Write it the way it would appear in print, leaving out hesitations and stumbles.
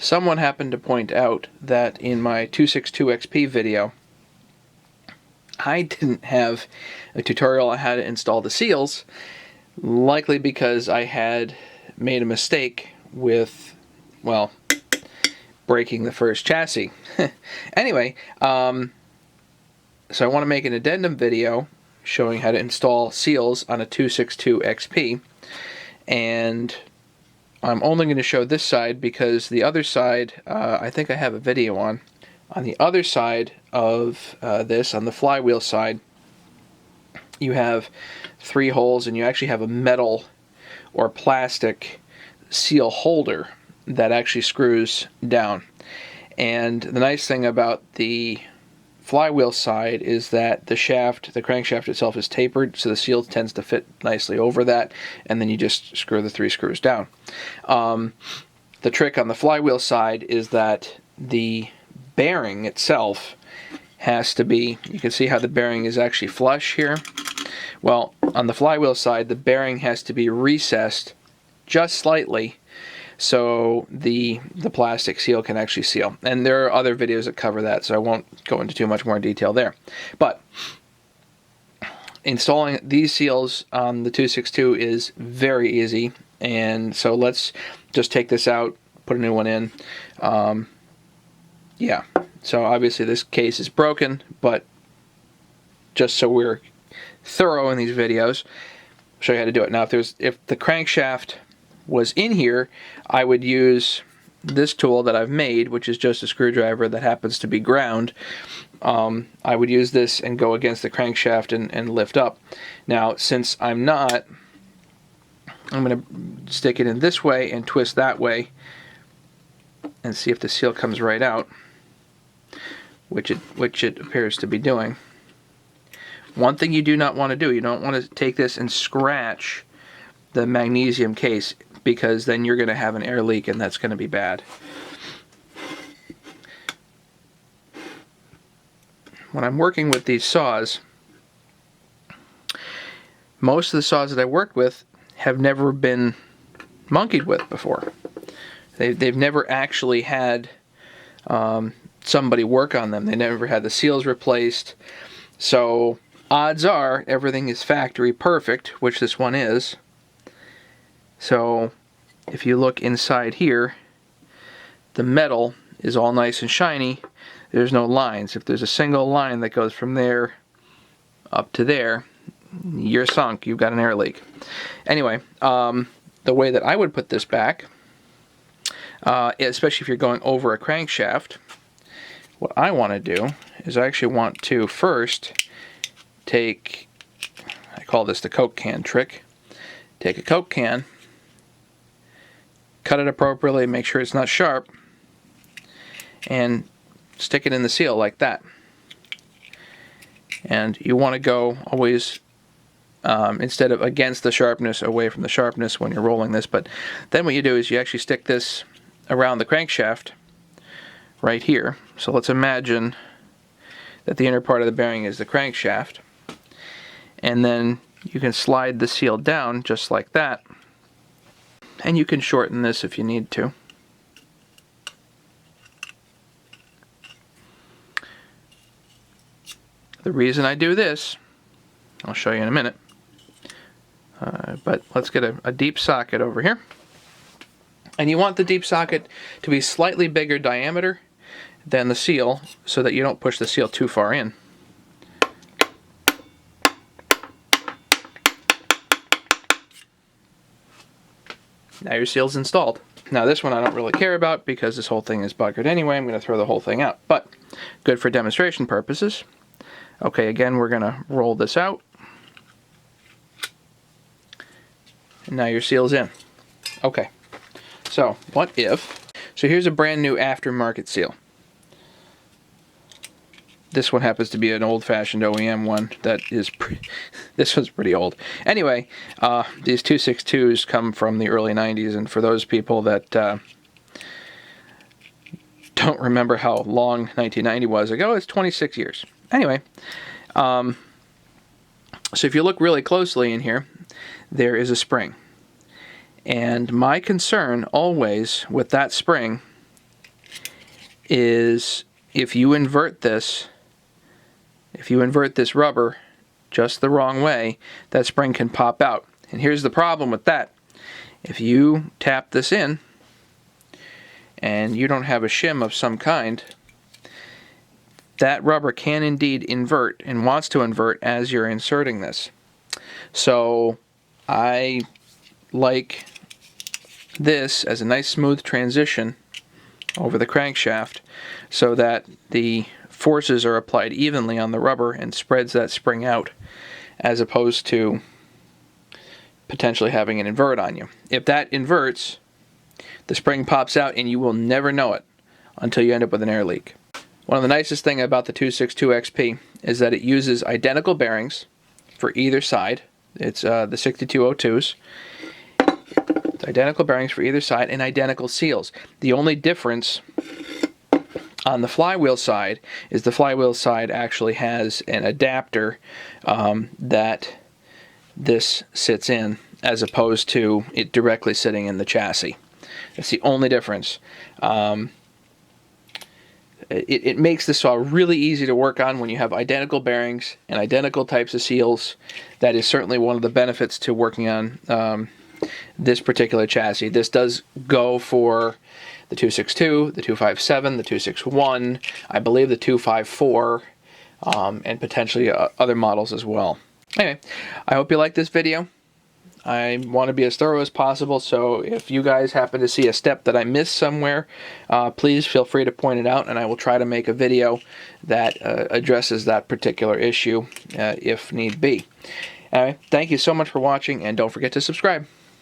someone happened to point out that in my 262XP video, I didn't have a tutorial on how to install the seals, likely because I had made a mistake with, well, breaking the first chassis. Anyway, so I want to make an addendum video showing how to install seals on a 262XP, and I'm only going to show this side because the other side, I think I have a video on. On the other side of this, on the flywheel side, you have 3 holes, and you actually have a metal or plastic seal holder that actually screws down. And the nice thing about the flywheel side is that the crankshaft itself is tapered, so the seal tends to fit nicely over that, and then you just screw the 3 screws down. The trick on the flywheel side is that the bearing itself has to be, you can see how the bearing is actually flush here. Well, on the flywheel side, the bearing has to be recessed just slightly so the plastic seal can actually seal. And there are other videos that cover that, so I won't go into too much more detail there. But installing these seals on the 262 is very easy, and so let's just take this out, put a new one in. Yeah, so obviously this case is broken, but just so we're thorough in these videos, I'll show you how to do it. Now, if the crankshaft was in here, I would use this tool that I've made, which is just a screwdriver that happens to be ground. I would use this and go against the crankshaft and lift up. Now, since I'm not, I'm going to stick it in this way and twist that way and see if the seal comes right out, which it appears to be doing. One thing you do not want to do, you don't want to take this and scratch the magnesium case, because then you're going to have an air leak, and that's going to be bad. When I'm working with these saws, most of the saws that I worked with have never been monkeyed with before. They've never actually had somebody work on them. They never had the seals replaced. So odds are everything is factory perfect, which this one is. So if you look inside here, the metal is all nice and shiny. There's no lines. If there's a single line that goes from there up to there, you're sunk. You've got an air leak. Anyway, the way that I would put this back, especially if you're going over a crankshaft, what I want to do is I actually want to first take, I call this the Coke can trick, take a Coke can, cut it appropriately, make sure it's not sharp, and stick it in the seal like that. And you want to go always, instead of against the sharpness, away from the sharpness when you're rolling this. But then what you do is you actually stick this around the crankshaft right here. So let's imagine that the inner part of the bearing is the crankshaft. And then you can slide the seal down just like that. And you can shorten this if you need to. The reason I do this, I'll show you in a minute. But let's get a deep socket over here. And you want the deep socket to be slightly bigger diameter than the seal so that you don't push the seal too far in. Now your seal's installed. Now this one I don't really care about because this whole thing is buggered anyway. I'm going to throw the whole thing out, but good for demonstration purposes. Okay, again, we're going to roll this out. And now your seal's in. Okay, so what if, so here's a brand new aftermarket seal. This one happens to be an old-fashioned OEM one that is this one's pretty old. Anyway, these 262s come from the early 90s, and for those people that don't remember how long 1990 was ago, it's 26 years. Anyway, so if you look really closely in here, there is a spring. And my concern always with that spring is if you invert this rubber just the wrong way, that spring can pop out. And here's the problem with that. If you tap this in and you don't have a shim of some kind, that rubber can indeed invert and wants to invert as you're inserting this. So I like this as a nice smooth transition over the crankshaft so that the forces are applied evenly on the rubber and spreads that spring out, as opposed to potentially having it invert on you. If that inverts, the spring pops out and you will never know it until you end up with an air leak. One of the nicest things about the 262 XP is that it uses identical bearings for either side. It's the 6202s. It's identical bearings for either side and identical seals. The only difference on the flywheel side is the flywheel side actually has an adapter that this sits in, as opposed to it directly sitting in the chassis. That's the only difference. It makes the saw really easy to work on when you have identical bearings and identical types of seals. That is certainly one of the benefits to working on this particular chassis. This does go for the 262, the 257, the 261, I believe the 254, and potentially other models as well. Anyway, I hope you like this video. I want to be as thorough as possible, so if you guys happen to see a step that I missed somewhere, please feel free to point it out, and I will try to make a video that addresses that particular issue if need be. Anyway, thank you so much for watching, and don't forget to subscribe.